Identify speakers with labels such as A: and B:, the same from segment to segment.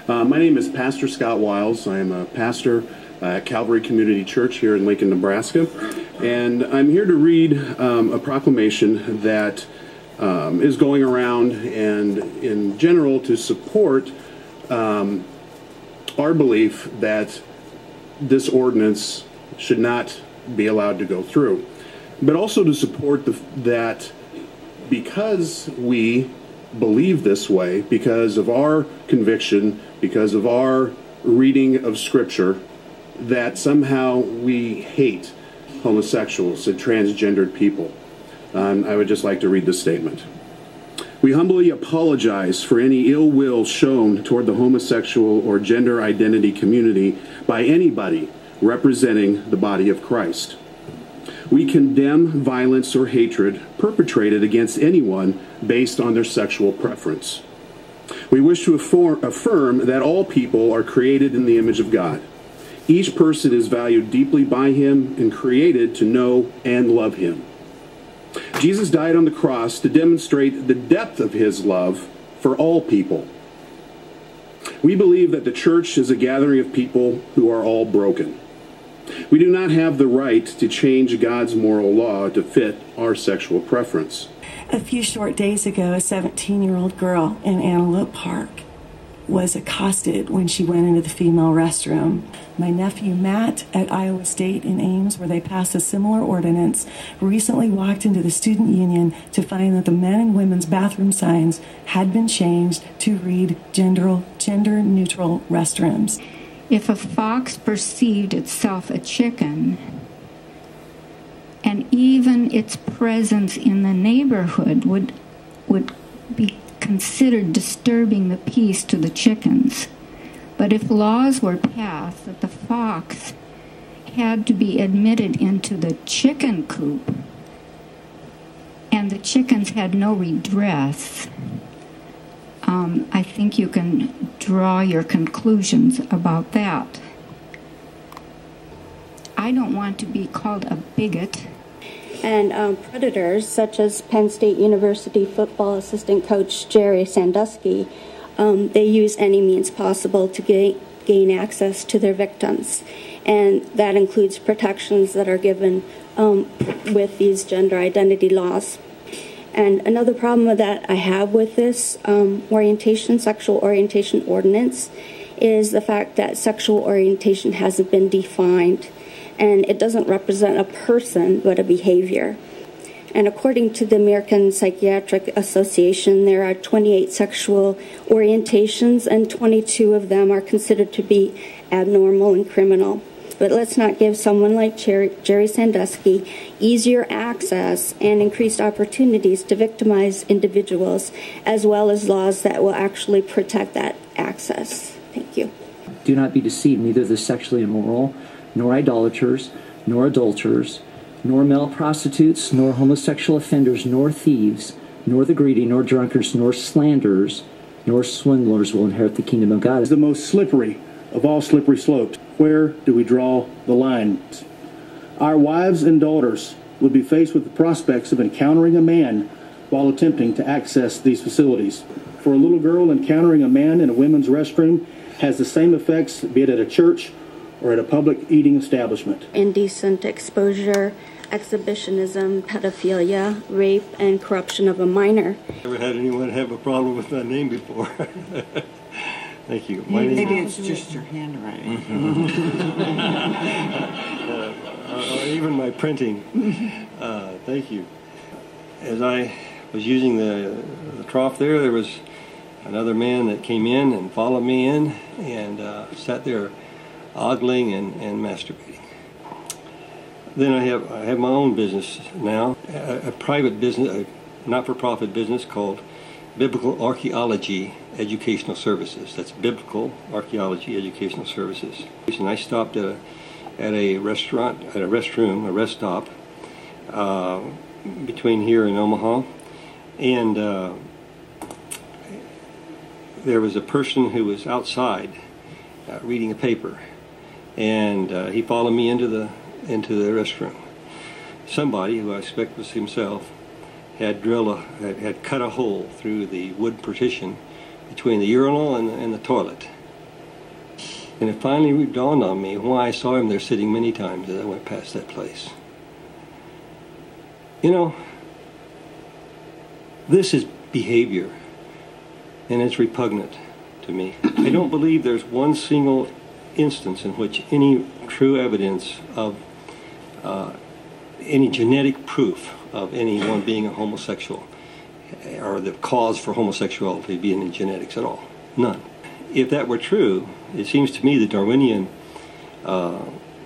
A: My name is Pastor Scott Wiles. I am a pastor at Calvary Community Church here in Lincoln, Nebraska. And I'm here to read a proclamation that is going around and in general to support our belief that this ordinance should not be allowed to go through. But also to support that because we believe this way, because of our conviction, because of our reading of Scripture, that somehow we hate homosexuals and transgendered people. I would just like to read this statement. We humbly apologize for any ill will shown toward the homosexual or gender identity community by anybody representing the body of Christ. We condemn violence or hatred perpetrated against anyone based on their sexual preference. We wish to affirm that all people are created in the image of God. Each person is valued deeply by Him and created to know and love Him. Jesus died on the cross to demonstrate the depth of His love for all people. We believe that the church is a gathering of people who are all broken. We do not have the right to change God's moral law to fit our sexual preference.
B: A few short days ago, a 17-year-old girl in Antelope Park was accosted when she went into the female restroom. My nephew Matt at Iowa State in Ames, where they passed a similar ordinance, recently walked into the student union to find that the men and women's bathroom signs had been changed to read gender-neutral restrooms.
C: If a fox perceived itself a chicken, and even its presence in the neighborhood would be considered disturbing the peace to the chickens. But if laws were passed that the fox had to be admitted into the chicken coop, and the chickens had no redress, I think you can draw your conclusions about that. I don't want to be called a bigot.
D: And predators, such as Penn State University football assistant coach Jerry Sandusky, they use any means possible to gain access to their victims. And that includes protections that are given with these gender identity laws. And another problem that I have with this sexual orientation ordinance is the fact that sexual orientation hasn't been defined, and it doesn't represent a person but a behavior. And according to the American Psychiatric Association, there are 28 sexual orientations, and 22 of them are considered to be abnormal and criminal. But let's not give someone like Jerry Sandusky easier access and increased opportunities to victimize individuals, as well as laws that will actually protect that access. Thank you.
E: Do not be deceived, neither the sexually immoral, nor idolaters, nor adulterers, nor male prostitutes, nor homosexual offenders, nor thieves, nor the greedy, nor drunkards, nor slanderers, nor swindlers will inherit the kingdom of God.
F: It's the most slippery of all slippery slopes. Where do we draw the line? Our wives and daughters would be faced with the prospects of encountering a man while attempting to access these facilities. For a little girl, encountering a man in a women's restroom has the same effects, be it at a church or at a public eating establishment.
D: Indecent exposure, exhibitionism, pedophilia, rape, and corruption of a minor.
G: Never had anyone have a problem with my name before. Thank you.
H: Maybe it's just your handwriting.
G: Even my printing. Thank you. As I was using the trough there was another man that came in and followed me in and sat there ogling and masturbating. Then I have my own business now, a private business, a not-for-profit business called Biblical Archaeology Educational Services. That's Biblical Archaeology Educational Services. And I stopped at a restaurant, at a restroom, a rest stop between here and Omaha, and there was a person who was outside reading a paper, and he followed me into the restroom. Somebody, who I expect was himself, had cut a hole through the wood partition between the urinal and the toilet, And it finally dawned on me why I saw him there sitting many times as I went past that place. You know, this is behavior, and it's repugnant to me. I don't believe there's one single instance in which any true evidence of any genetic proof of anyone being a homosexual or the cause for homosexuality being in genetics at all. None. If that were true, it seems to me the Darwinian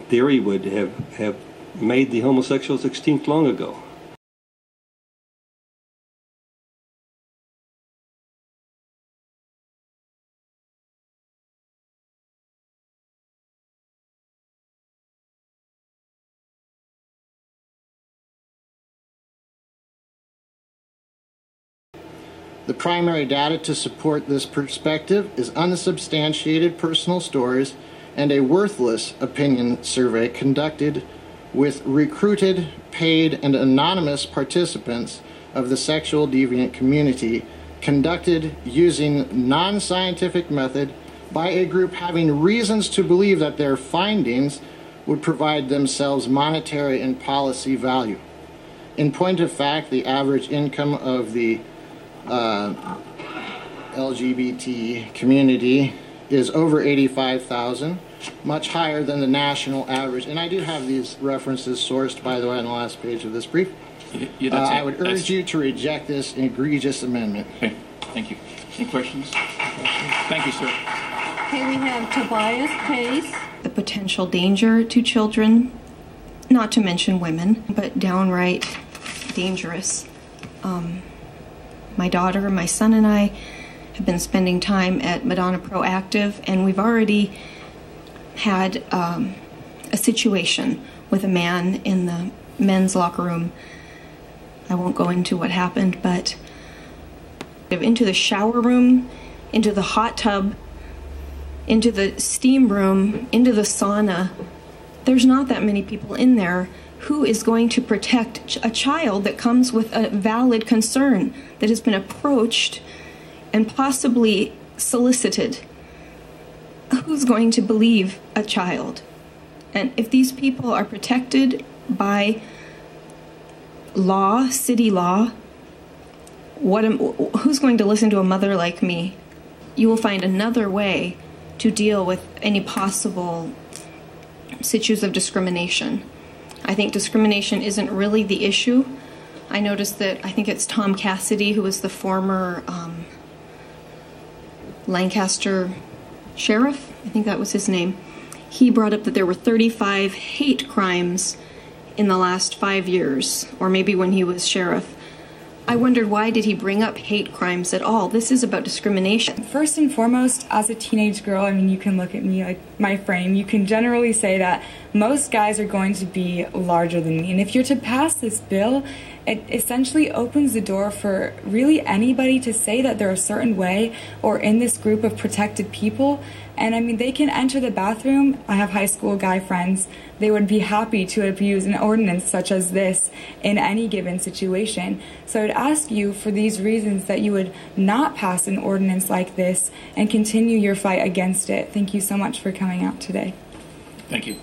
G: theory would have made the homosexuals extinct long ago.
I: The primary data to support this perspective is unsubstantiated personal stories and a worthless opinion survey conducted with recruited, paid, and anonymous participants of the sexual deviant community, conducted using non-scientific method by a group having reasons to believe that their findings would provide themselves monetary and policy value. In point of fact, the average income of the LGBT community is over $85,000, much higher than the national average. And I do have these references sourced, by the way, on the last page of this brief. I would urge you to reject this egregious amendment.
J: Okay, thank you. Any questions? Thank you, sir.
K: Okay, we have Tobias Pace. The potential danger to children, not to mention women, but downright dangerous. My daughter, my son, and I have been spending time at Madonna Proactive, and we've already had a situation with a man in the men's locker room. I won't go into what happened, but into the shower room, into the hot tub, into the steam room, into the sauna. There's not that many people in there. Who is going to protect a child that comes with a valid concern that has been approached and possibly solicited? Who's going to believe a child? And if these people are protected by law, city law, who's going to listen to a mother like me? You will find another way to deal with any possible situations of discrimination. I think discrimination isn't really the issue. I noticed that, I think it's Tom Cassidy, who was the former Lancaster sheriff, I think that was his name. He brought up that there were 35 hate crimes in the last 5 years, or maybe when he was sheriff. I wondered, why did he bring up hate crimes at all? This is about discrimination.
L: First and foremost, as a teenage girl, I mean, you can look at me, like my frame, you can generally say that most guys are going to be larger than me. And if you're to pass this bill, it essentially opens the door for really anybody to say that they're a certain way or in this group of protected people. And I mean, they can enter the bathroom. I have high school guy friends. They would be happy to abuse an ordinance such as this in any given situation. So I'd ask you, for these reasons, that you would not pass an ordinance like this and continue your fight against it. Thank you so much for coming out today.
J: Thank you.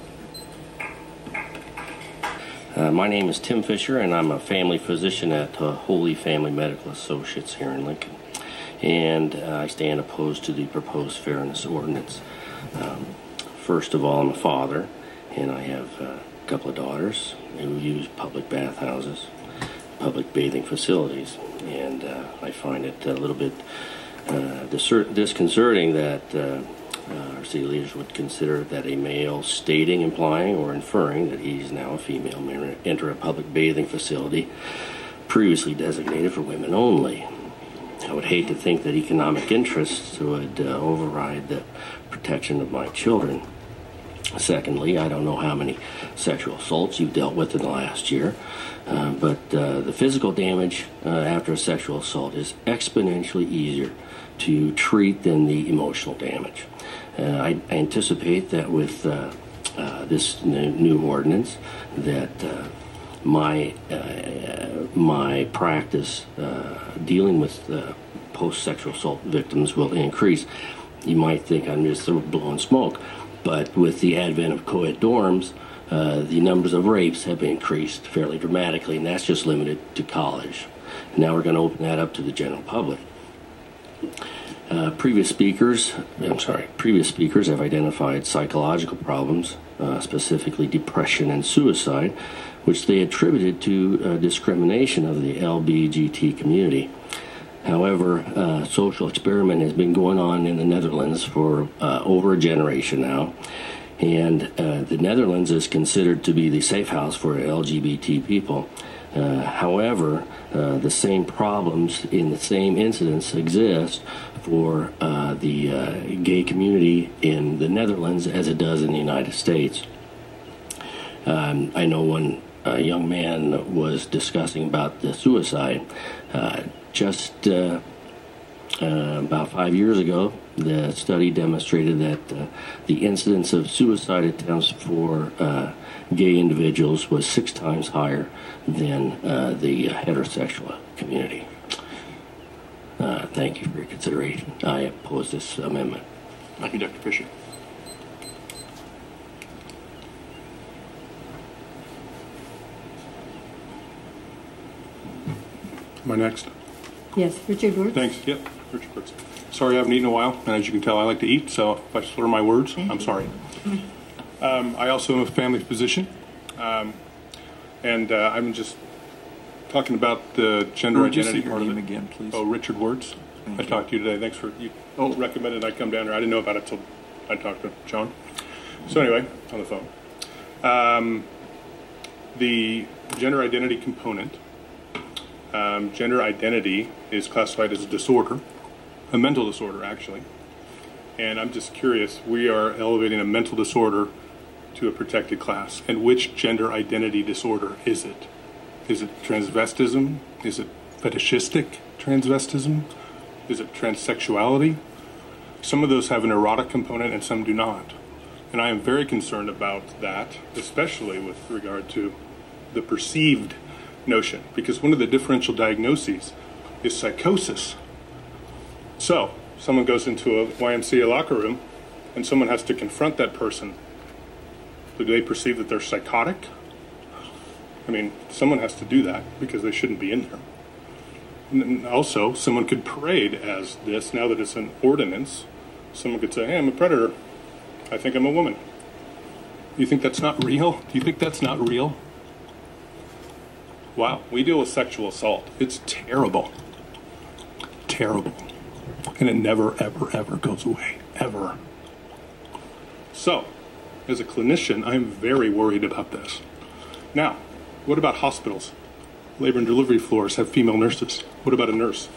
M: My name is Tim Fisher, and I'm a family physician at Holy Family Medical Associates here in Lincoln. And I stand opposed to the proposed fairness ordinance. First of all, I'm a father, and I have a couple of daughters who use public bathhouses, public bathing facilities, and I find it a little bit disconcerting that our city leaders would consider that a male stating, implying, or inferring that he's now a female may enter a public bathing facility previously designated for women only. I would hate to think that economic interests would override the protection of my children. Secondly, I don't know how many sexual assaults you've dealt with in the last year, but the physical damage after a sexual assault is exponentially easier to treat than the emotional damage. I anticipate that with this new ordinance that my practice dealing with post-sexual assault victims will increase. You might think I'm just sort of blowing smoke, but with the advent of co-ed dorms, the numbers of rapes have increased fairly dramatically, and that's just limited to college. And now we're going to open that up to the general public. Previous speakers have identified psychological problems, specifically depression and suicide, which they attributed to discrimination of the LGBT community. However, social experiment has been going on in the Netherlands for over a generation now, and the Netherlands is considered to be the safe house for LGBT people. However, the same problems in the same incidents exist for the gay community in the Netherlands as it does in the United States. I know when a young man was discussing about the suicide, just about 5 years ago, the study demonstrated that the incidence of suicide attempts for gay individuals was 6 times higher than the heterosexual community. Thank you for your consideration. I oppose this amendment.
J: Thank you, Dr. Fisher.
N: Am I next?
O: Yes, Richard Wirtz.
N: Thanks. Yep, Richard Wirtz. Sorry, I haven't eaten in a while, and as you can tell, I like to eat, so if I slur my words, I'm sorry. I also am a family physician, and I'm just talking about the gender identity part of it.
J: Again, please.
N: Oh, Richard Wirtz. I talked to you today. Thanks for you recommended I come down here. I didn't know about it till I talked to John. So anyway, on the phone, the gender identity component. Gender identity is classified as a disorder, a mental disorder actually, and I'm just curious, we are elevating a mental disorder to a protected class, and which gender identity disorder is it? Is it transvestism? Is it fetishistic transvestism? Is it transsexuality? Some of those have an erotic component and some do not, and I am very concerned about that, especially with regard to the perceived notion, because one of the differential diagnoses is psychosis. So, someone goes into a YMCA locker room and someone has to confront that person. Do they perceive that they're psychotic? I mean, someone has to do that because they shouldn't be in there. And also, someone could parade as this, now that it's an ordinance. Someone could say, hey, I'm a predator. I think I'm a woman. You think that's not real? Do you think that's not real? Wow, we deal with sexual assault. It's terrible. Terrible. And it never, ever, ever goes away. Ever. So, as a clinician, I'm very worried about this. Now, what about hospitals? Labor and delivery floors have female nurses. What about a nurse?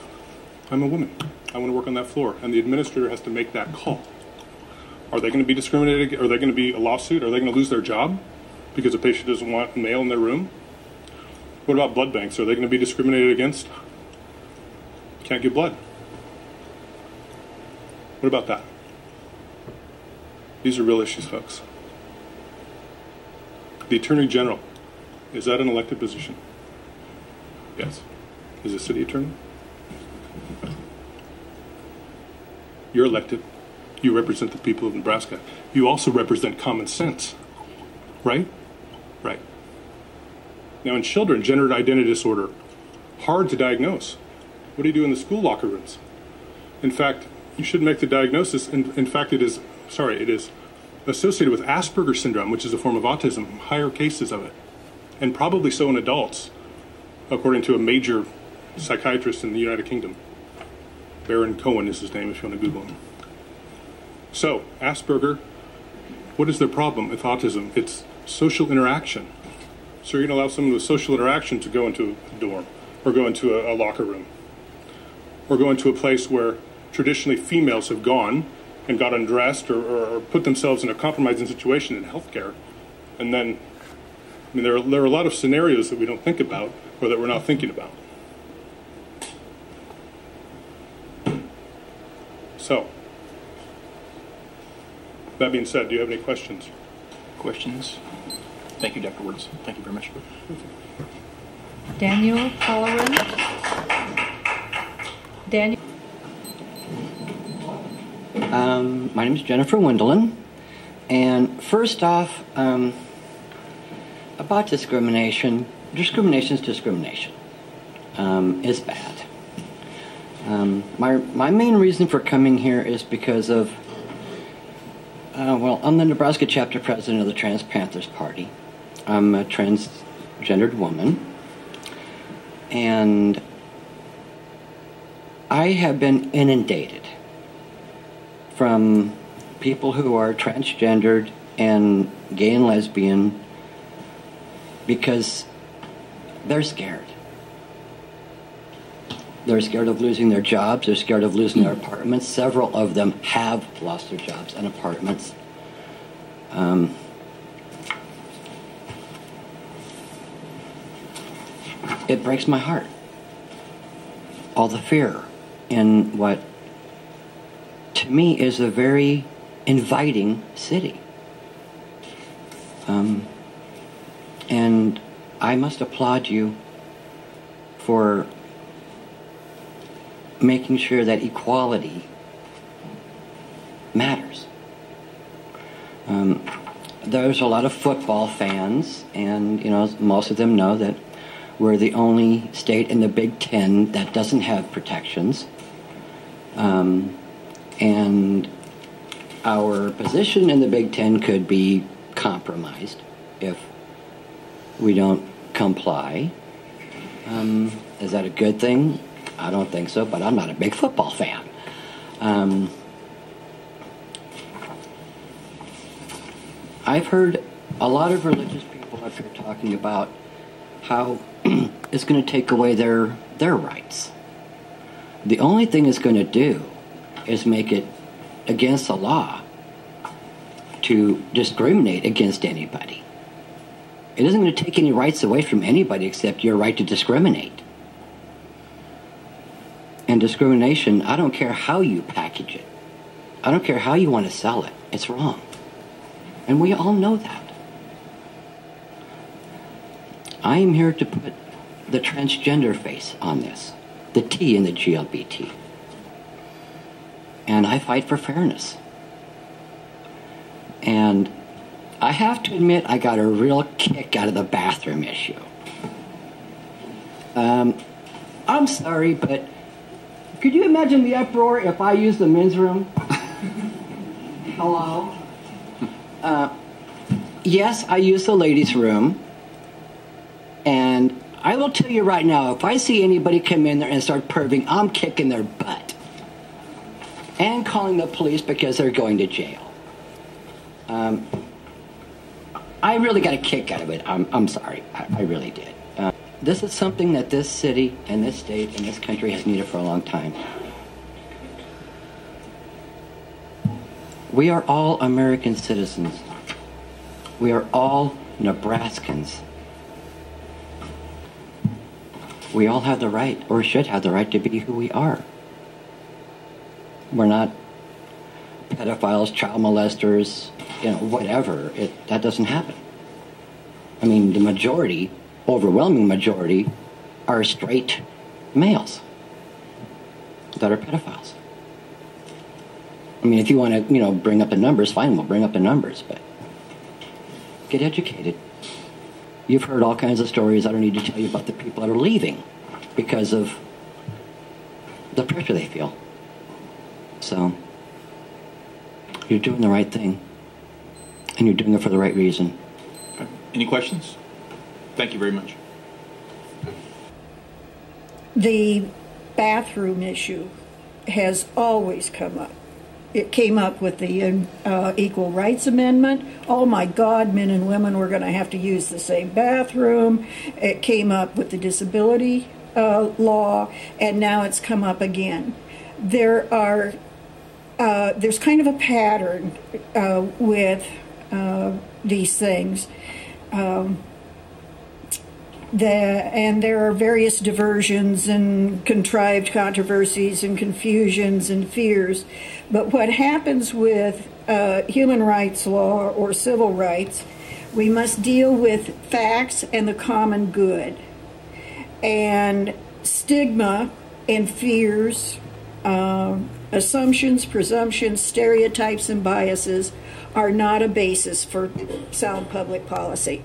N: I'm a woman. I want to work on that floor. And the administrator has to make that call. Are they going to be discriminated? Are they going to be a lawsuit? Are they going to lose their job because a patient doesn't want a male in their room? What about blood banks? Are they going to be discriminated against? Can't give blood. What about that? These are real issues, folks. The Attorney General, is that an elected position? Yes. Is it city attorney? You're elected. You represent the people of Nebraska. You also represent common sense, right? Right. Now in children, gender identity disorder, hard to diagnose. What do you do in the school locker rooms? In fact, you should make the diagnosis. In fact, it is associated with Asperger's syndrome, which is a form of autism, higher cases of it. And probably so in adults, according to a major psychiatrist in the United Kingdom. Baron Cohen is his name if you want to Google him. So, Asperger, what is their problem with autism? It's social interaction. So you're going to allow someone with social interaction to go into a dorm, or go into a locker room, or go into a place where traditionally females have gone and got undressed or put themselves in a compromising situation in healthcare. And then, I mean, there are a lot of scenarios that we don't think about or that we're not thinking about. So, that being said, do you have any questions?
J: Questions? Thank you, Dr. Wirtz. Thank you very much.
O: Daniel Halloran.
P: My name is Jennifer Wendelin. And first off, about discrimination. Discrimination is discrimination. It's bad. My main reason for coming here is because of, I'm the Nebraska chapter president of the Trans Panthers Party. I'm a transgendered woman. And I have been inundated from people who are transgendered and gay and lesbian because they're scared. They're scared of losing their jobs. They're scared of losing their apartments. Several of them have lost their jobs and apartments. It breaks my heart. All the fear in what, to me, is a very inviting city. And I must applaud you for making sure that equality matters. There's a lot of football fans, and most of them know that we're the only state in the Big Ten that doesn't have protections. And our position in the Big Ten could be compromised if we don't comply. Is that a good thing? I don't think so, but I'm not a big football fan. I've heard a lot of religious people up here talking about how it's going to take away their rights. The only thing it's going to do is make it against the law to discriminate against anybody. It isn't going to take any rights away from anybody except your right to discriminate. And discrimination, I don't care how you package it. I don't care how you want to sell it. It's wrong. And we all know that. I am here to put the transgender face on this. The T in the LGBT. And I fight for fairness. And I have to admit, I got a real kick out of the bathroom issue. I'm sorry, but could you imagine the uproar if I used the men's room? Hello? Yes, I use the ladies' room. And I will tell you right now, if I see anybody come in there and start perving, I'm kicking their butt. And calling the police because they're going to jail. I really got a kick out of it. I'm sorry. I really did. This is something that this city and this state and this country has needed for a long time. We are all American citizens. We are all Nebraskans. We all have the right, or should have the right, to be who we are. We're not pedophiles, child molesters, whatever. That doesn't happen. I mean, the majority, overwhelming majority, are straight males that are pedophiles. I mean, if you want to, bring up the numbers, fine, we'll bring up the numbers, but get educated. You've heard all kinds of stories. I don't need to tell you about the people that are leaving because of the pressure they feel. So, you're doing the right thing, and you're doing it for the right reason.
J: Okay. Any questions? Thank you very much.
Q: The bathroom issue has always come up. It came up with the Equal Rights Amendment. Oh my God, men and women were going to have to use the same bathroom. It came up with the disability law, and now it's come up again. There's kind of a pattern with these things. And there are various diversions and contrived controversies and confusions and fears. But what happens with human rights law or civil rights, we must deal with facts and the common good. And stigma and fears Assumptions, presumptions, stereotypes, and biases are not a basis for sound public policy.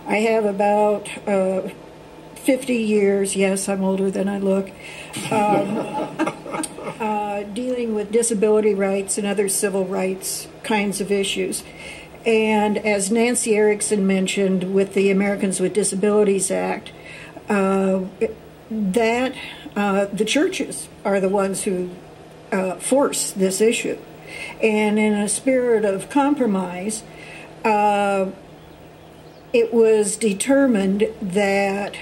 Q: I have about 50 years, yes, I'm older than I look, dealing with disability rights and other civil rights kinds of issues. And as Nancy Erickson mentioned with the Americans with Disabilities Act, the churches are the ones who force this issue. And in a spirit of compromise, it was determined that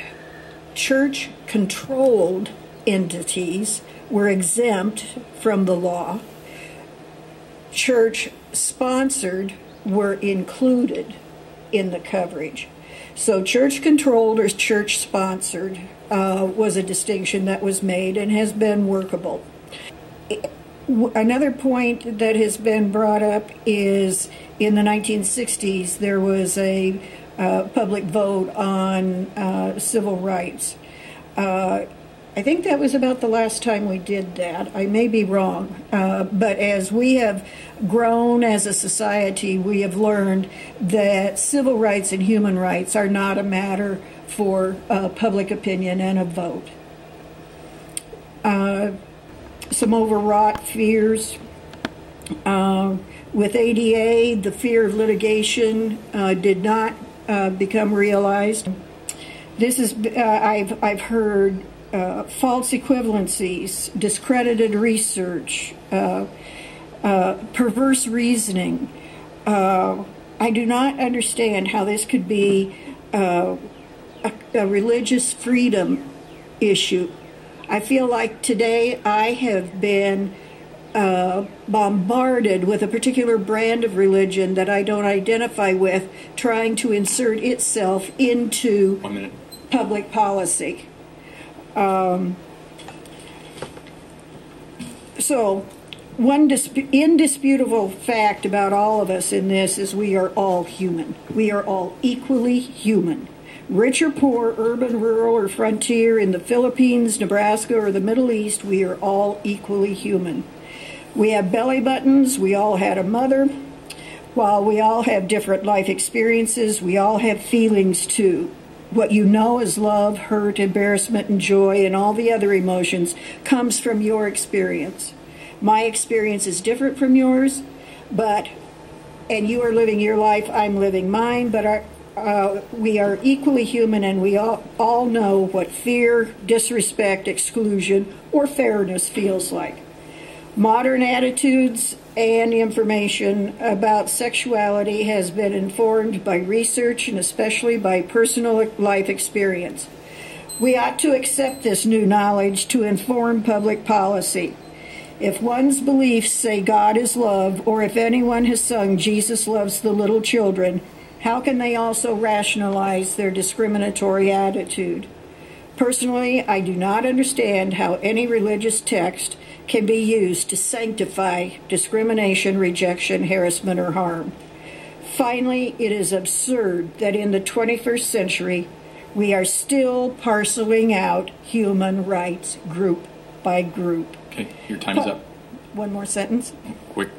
Q: church-controlled entities were exempt from the law. Church-sponsored were included in the coverage. So church-controlled or church-sponsored was a distinction that was made and has been workable. Another point that has been brought up is in the 1960s there was a public vote on civil rights. I think that was about the last time we did that. I may be wrong, but as we have grown as a society, we have learned that civil rights and human rights are not a matter for public opinion and a vote. Some overwrought fears. With ADA, the fear of litigation did not become realized. This is, I've heard false equivalencies, discredited research, perverse reasoning. I do not understand how this could be a religious freedom issue. I feel like today I have been bombarded with a particular brand of religion that I don't identify with, trying to insert itself into public policy. So, one indisputable fact about all of us in this is we are all human. We are all equally human. Rich or poor, urban, rural, or frontier, in the Philippines, Nebraska, or the Middle East, we are all equally human. We have belly buttons, we all had a mother. While we all have different life experiences, we all have feelings too. What you know as love, hurt, embarrassment, and joy, and all the other emotions comes from your experience. My experience is different from yours, and you are living your life, I'm living mine, but we are equally human, and we all know what fear, disrespect, exclusion, or fairness feels like. Modern attitudes and information about sexuality has been informed by research and especially by personal life experience. We ought to accept this new knowledge to inform public policy. If one's beliefs say God is love, or if anyone has sung Jesus loves the little children, how can they also rationalize their discriminatory attitude? Personally, I do not understand how any religious text can be used to sanctify discrimination, rejection, harassment, or harm. Finally, it is absurd that in the 21st century, we are still parceling out human rights group by group.
J: Okay, your time is up.
Q: One more sentence.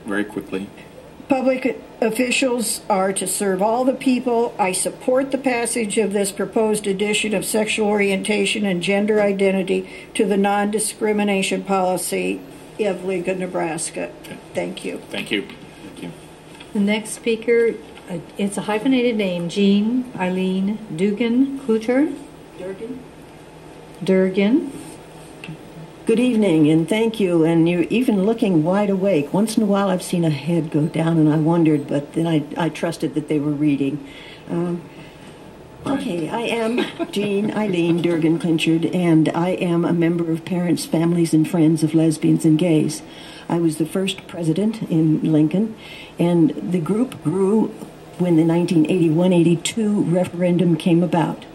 J: Very quickly.
Q: Public officials are to serve all the people. I support the passage of this proposed addition of sexual orientation and gender identity to the non-discrimination policy of Lincoln, Nebraska. Okay. Thank you.
J: Thank you. Thank you.
O: The next speaker, it's a hyphenated name, Jean Eileen Dugan Klucher. Durgan.
R: Good evening, and thank you. And you're even looking wide awake. Once in a while I've seen a head go down, and I wondered, but then I trusted that they were reading. Okay, I am Jean Eileen Durgan Clinchard, and I am a member of Parents, Families, and Friends of Lesbians and Gays. I was the first president in Lincoln, and the group grew when the 1981-82 referendum came about.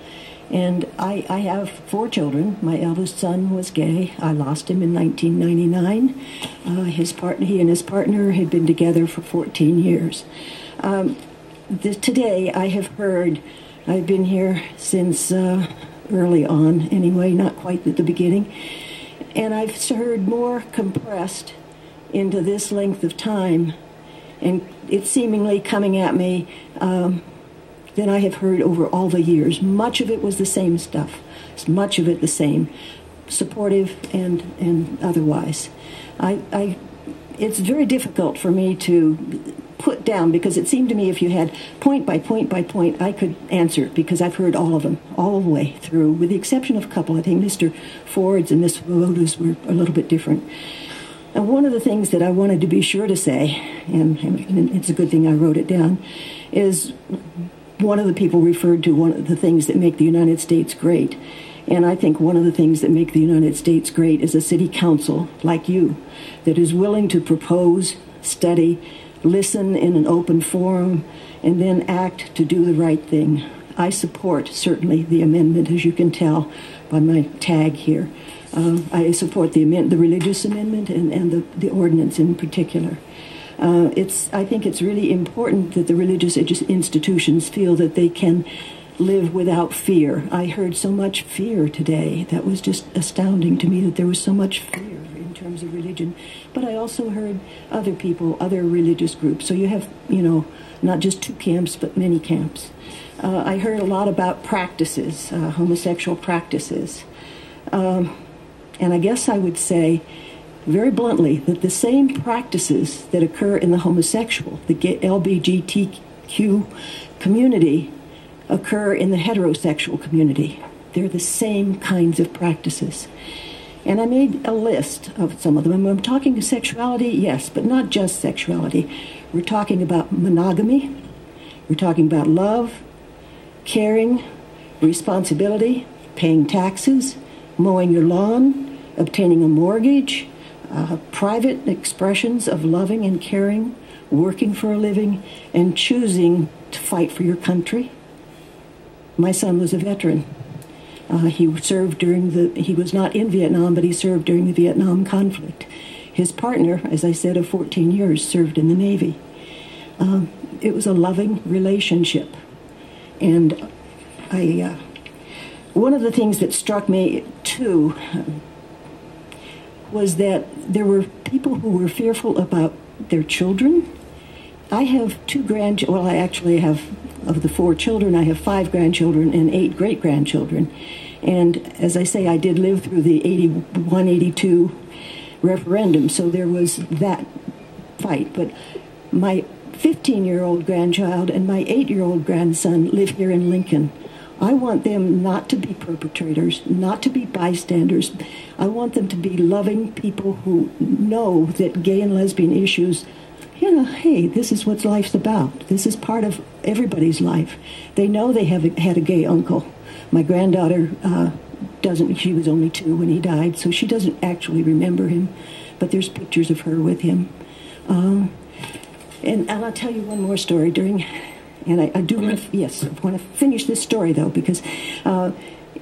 R: And I have 4 children. My eldest son was gay. I lost him in 1999. He and his partner had been together for 14 years. Today I have heard, I've been here since early on anyway, not quite at the beginning, and I've heard more compressed into this length of time, and it's seemingly coming at me than I have heard over all the years. Much of it was the same stuff, much of it the same, supportive and otherwise. It's very difficult for me to put down, because it seemed to me if you had point by point by point, I could answer it, because I've heard all of them, all the way through, with the exception of a couple. I think Mr. Ford's and Miss Woda's were a little bit different. And one of the things that I wanted to be sure to say, and it's a good thing I wrote it down, is one of the people referred to one of the things that make the United States great. And I think one of the things that make the United States great is a city council like you that is willing to propose, study, listen in an open forum, and then act to do the right thing. I support, certainly, the amendment, as you can tell by my tag here. I support the religious amendment and the ordinance in particular. I think it's really important that the religious institutions feel that they can live without fear. I heard so much fear today. That was just astounding to me, that there was so much fear in terms of religion. But I also heard other people, other religious groups. So you have, not just two camps, but many camps. I heard a lot about practices, homosexual practices. And I guess I would say, very bluntly, that the same practices that occur in the homosexual, the LGBTQ community, occur in the heterosexual community. They're the same kinds of practices. And I made a list of some of them. I'm talking sexuality, yes, but not just sexuality. We're talking about monogamy. We're talking about love, caring, responsibility, paying taxes, mowing your lawn, obtaining a mortgage, private expressions of loving and caring, working for a living, and choosing to fight for your country. My son was a veteran. He served he was not in Vietnam, but he served during the Vietnam conflict. His partner, as I said, of 14 years, served in the Navy. It was a loving relationship. And one of the things that struck me, too, was that there were people who were fearful about their children. I have 2 grandchildren. Well, I actually have, of the 4 children, I have 5 grandchildren and 8 great-grandchildren. And as I say, I did live through the 81-82 referendum, so there was that fight. But my 15-year-old grandchild and my 8-year-old grandson live here in Lincoln. I want them not to be perpetrators, not to be bystanders. I want them to be loving people who know that gay and lesbian issues, hey, this is what life's about. This is part of everybody's life. They know they had a gay uncle. My granddaughter doesn't, she was only 2 when he died, so she doesn't actually remember him, but there's pictures of her with him. And I'll tell you one more story and I do want to finish this story, though, because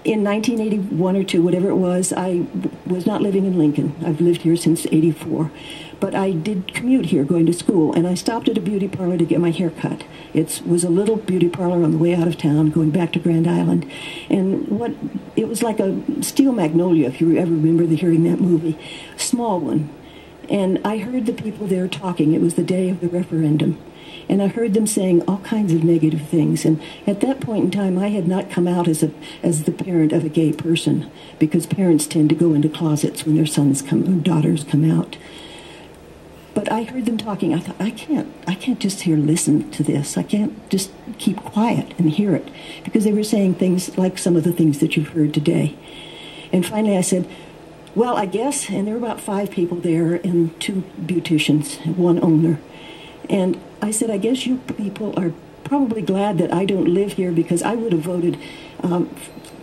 R: in 1981 or 2, whatever it was, I was not living in Lincoln. I've lived here since 84. But I did commute here going to school, and I stopped at a beauty parlor to get my hair cut. It was a little beauty parlor on the way out of town, going back to Grand Island. And it was like a Steel Magnolia, if you ever remember hearing that movie, small one. And I heard the people there talking. It was the day of the referendum. And I heard them saying all kinds of negative things. And at that point in time, I had not come out as the parent of a gay person, because parents tend to go into closets when their daughters come out. But I heard them talking. I thought, I can't just listen to this. I can't just keep quiet and hear it, because they were saying things like some of the things that you've heard today. And finally I said, well, I guess, and there were about 5 people there and 2 beauticians, 1 owner. And I said, I guess you people are probably glad that I don't live here, because I would have voted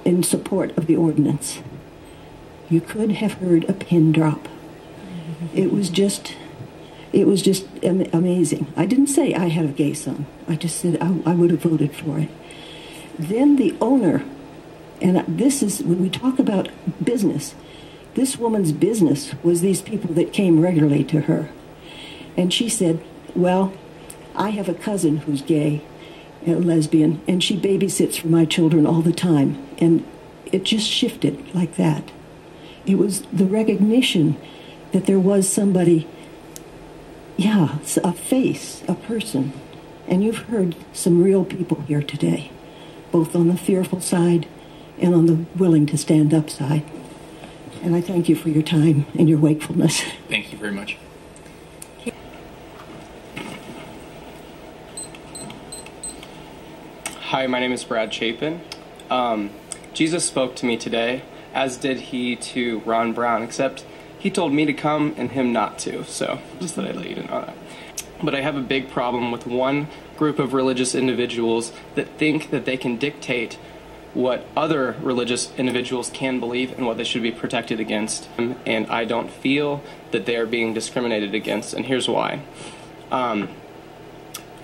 R: in support of the ordinance. You could have heard a pin drop. It was just amazing. I didn't say I had a gay son. I just said I would have voted for it. Then the owner, and this is, when we talk about business, this woman's business was these people that came regularly to her. And she said, well, I have a cousin who's gay, lesbian, and she babysits for my children all the time. And it just shifted like that. It was the recognition that there was somebody yeah, a face, a person. And you've heard some real people here today, both on the fearful side and on the willing to stand up side. And I thank you for your time and your wakefulness.
J: Thank you very much.
S: Hi, my name is Brad Chapin. Jesus spoke to me today, as did he to Ron Brown, except he told me to come and him not to, so just that I let you know that. But I have a big problem with one group of religious individuals that think that they can dictate what other religious individuals can believe and what they should be protected against. And I don't feel that they are being discriminated against, and here's why. I'm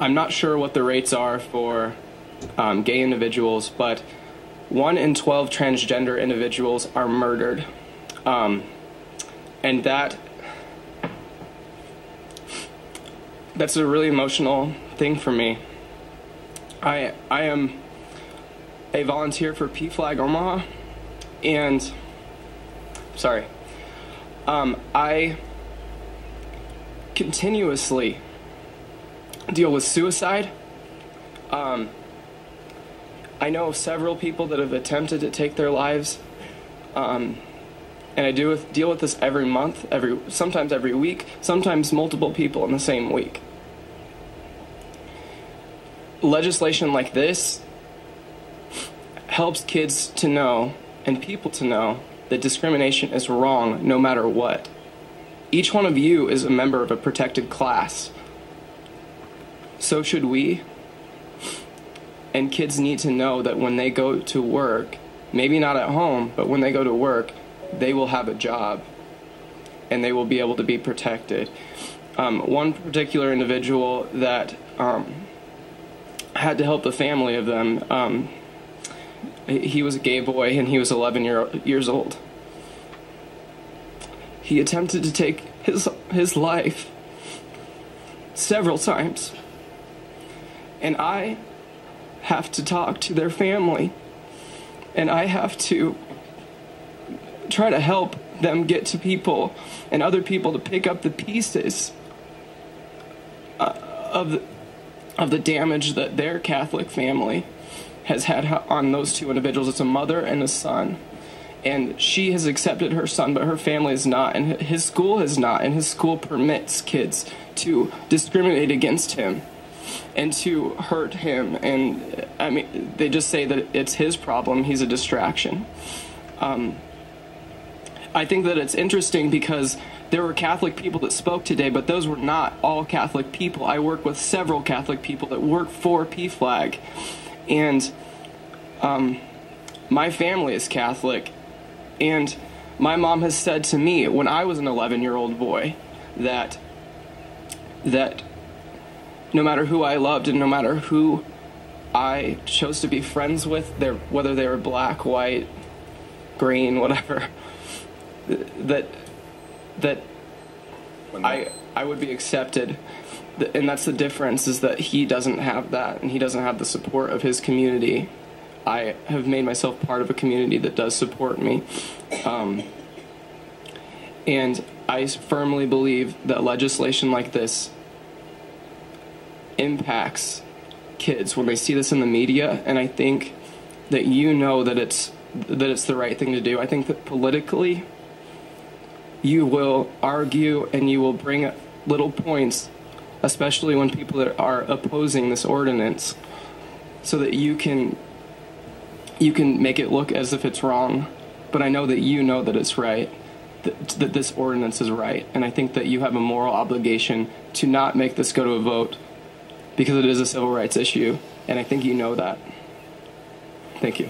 S: not sure what the rates are for gay individuals, but 1 in 12 transgender individuals are murdered. And that's a really emotional thing for me. I am a volunteer for PFLAG Omaha, and I continuously deal with suicide. I know of several people that have attempted to take their lives, and I deal with this every month, sometimes every week, sometimes multiple people in the same week. Legislation like this helps kids to know and people to know that discrimination is wrong no matter what. Each one of you is a member of a protected class. So should we. And kids need to know that when they go to work, maybe not at home, but when they go to work, they will have a job and they will be able to be protected. One particular individual that had to help the family of them, he was a gay boy and he was 11 years old. He attempted to take his life several times. And I have to talk to their family, and I have to try to help them get to people and other people to pick up the pieces of the damage that their Catholic family has had on those two individuals. It's a mother and a son, and she has accepted her son, but her family is not, and his school is not, and his school permits kids to discriminate against him and to hurt him. And I mean, they just say that it's his problem, he's a distraction. I think that it's interesting because there were Catholic people that spoke today, but those were not all Catholic people. I work with several Catholic people that work for PFLAG, and my family is Catholic, and my mom has said to me when I was an 11-year-old boy that no matter who I loved and no matter who I chose to be friends with, whether they were black, white, green, whatever, that I would be accepted. And that's the difference, is that he doesn't have that, and he doesn't have the support of his community. I have made myself part of a community that does support me. And I firmly believe that legislation like this impacts kids when they see this in the media, and I think that that it's the right thing to do. I think that politically you will argue and you will bring little points, especially when people that are opposing this ordinance, so that you can make it look as if it's wrong. But I know that you know that it's right, that this ordinance is right, and I think that you have a moral obligation to not make this go to a vote, because it is a civil rights issue, and I think you know that. Thank you.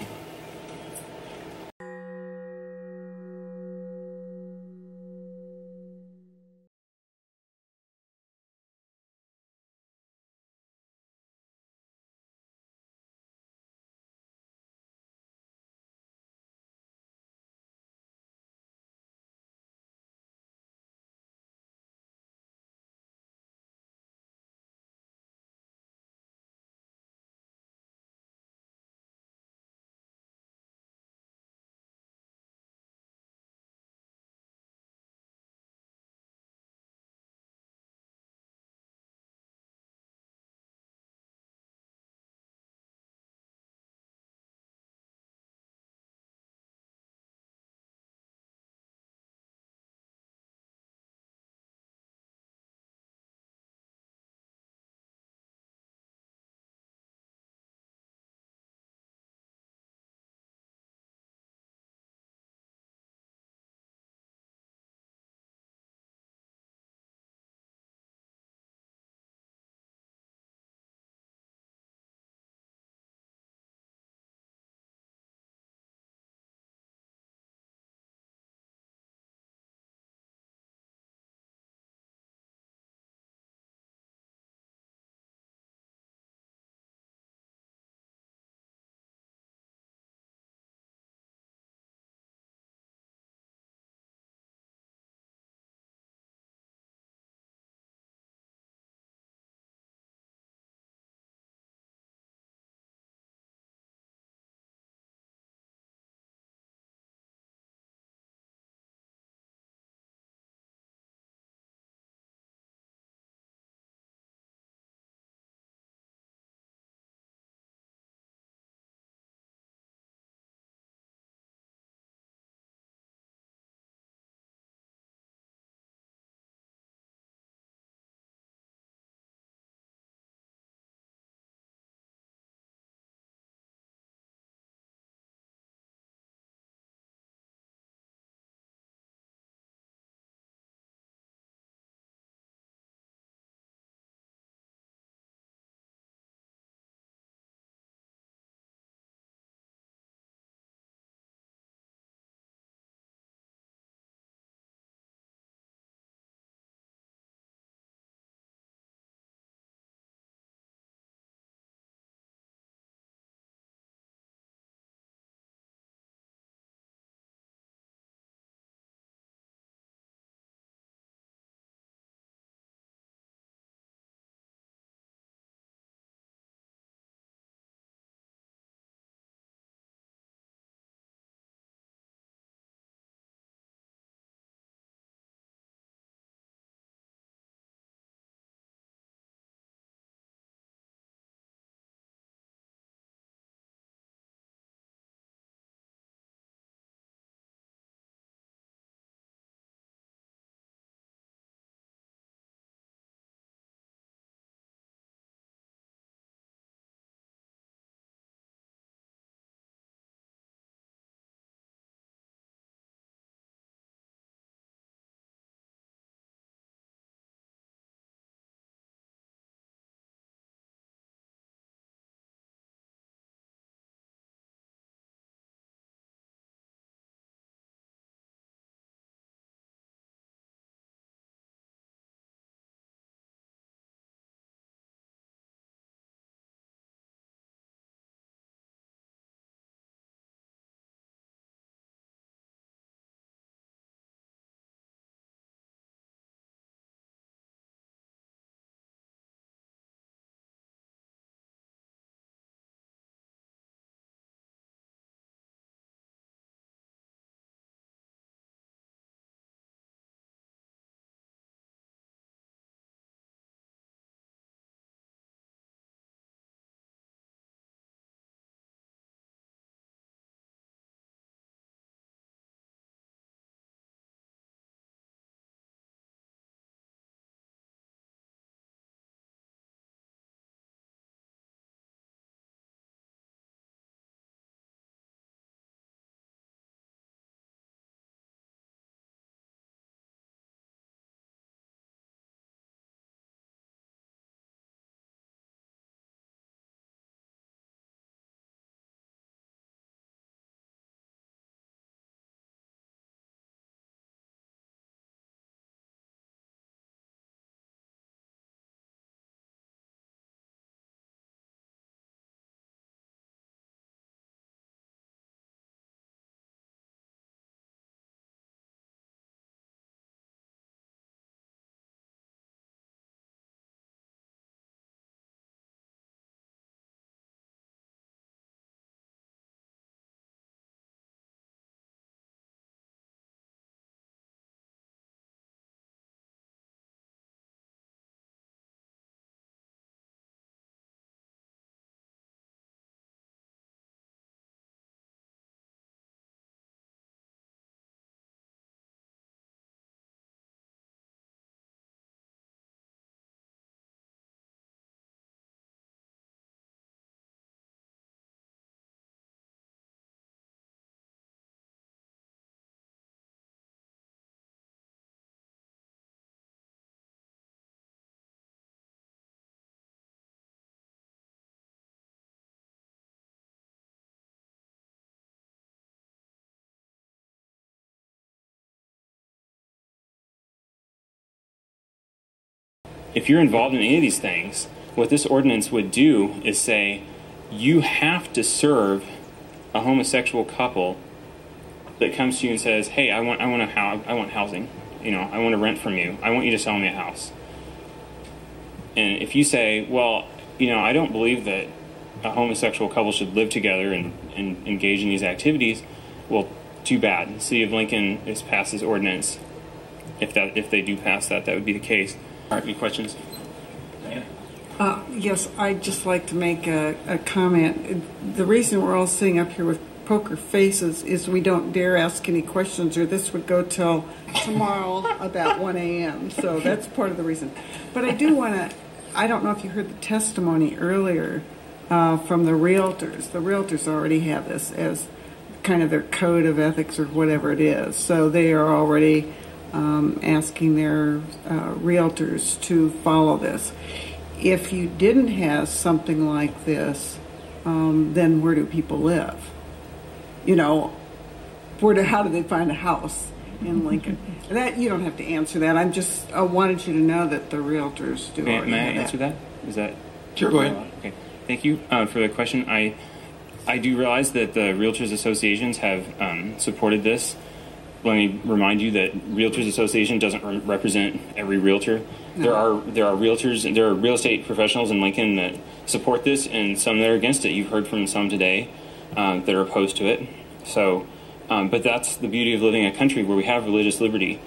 T: if you're involved in any of these things, what this ordinance would do is say you have to serve a homosexual couple that comes to you and says, "Hey, I want housing. I want to rent from you. I want you to sell me a house." And if you say, "Well, I don't believe that a homosexual couple should live together and engage in these activities," well, too bad. The City of Lincoln has passed this ordinance. If they do pass that would be the case. All right, any questions?
H: Yes, I'd just like to make a comment. The reason we're all sitting up here with poker faces is we don't dare ask any questions, or this would go till tomorrow about 1 a.m. So that's part of the reason. But I do want to, I don't know if you heard the testimony earlier from the realtors. The realtors already have this as kind of their code of ethics or whatever it is. So they are already asking their realtors to follow this. If you didn't have something like this, then where do people live? How do they find a house in Lincoln? That you don't have to answer that. I wanted you to know that the realtors do.
T: May I answer that? Is that
J: sure? Go ahead.
T: Okay, thank you for the question. I do realize that the realtors associations have supported this. Let me remind you that Realtors Association doesn't represent every realtor. No. There are realtors, there are real estate professionals in Lincoln that support this, and some that are against it. You've heard from some today that are opposed to it. So, but that's the beauty of living in a country where we have religious liberty.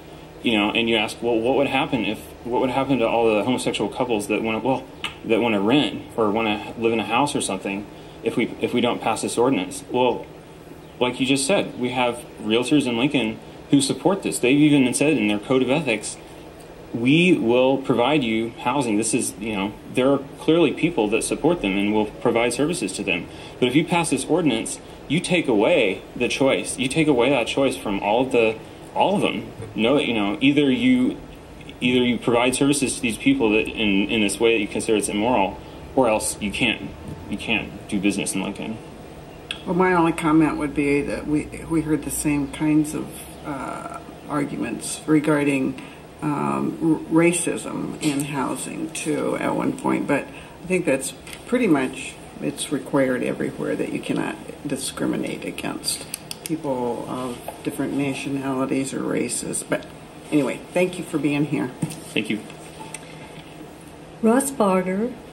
T: And you ask, well, what would happen to all the homosexual couples that want to rent or want to live in a house or something if we don't pass this ordinance? Well, like you just said, we have realtors in Lincoln who support this. They've even said in their code of ethics, we will provide you housing. This is, there are clearly people that support them and will provide services to them. But if you pass this ordinance, you take away the choice. You take away that choice from all of them. No, either you provide services to these people that in this way that you consider it's immoral, or else you can't do business in Lincoln.
H: Well, my only comment would be that we heard the same kinds of arguments regarding racism in housing too at one point, but I think that's pretty much, it's required everywhere that you cannot discriminate against people of different nationalities or races. But anyway, thank you for being here.
T: Thank you.
O: Russ Barger.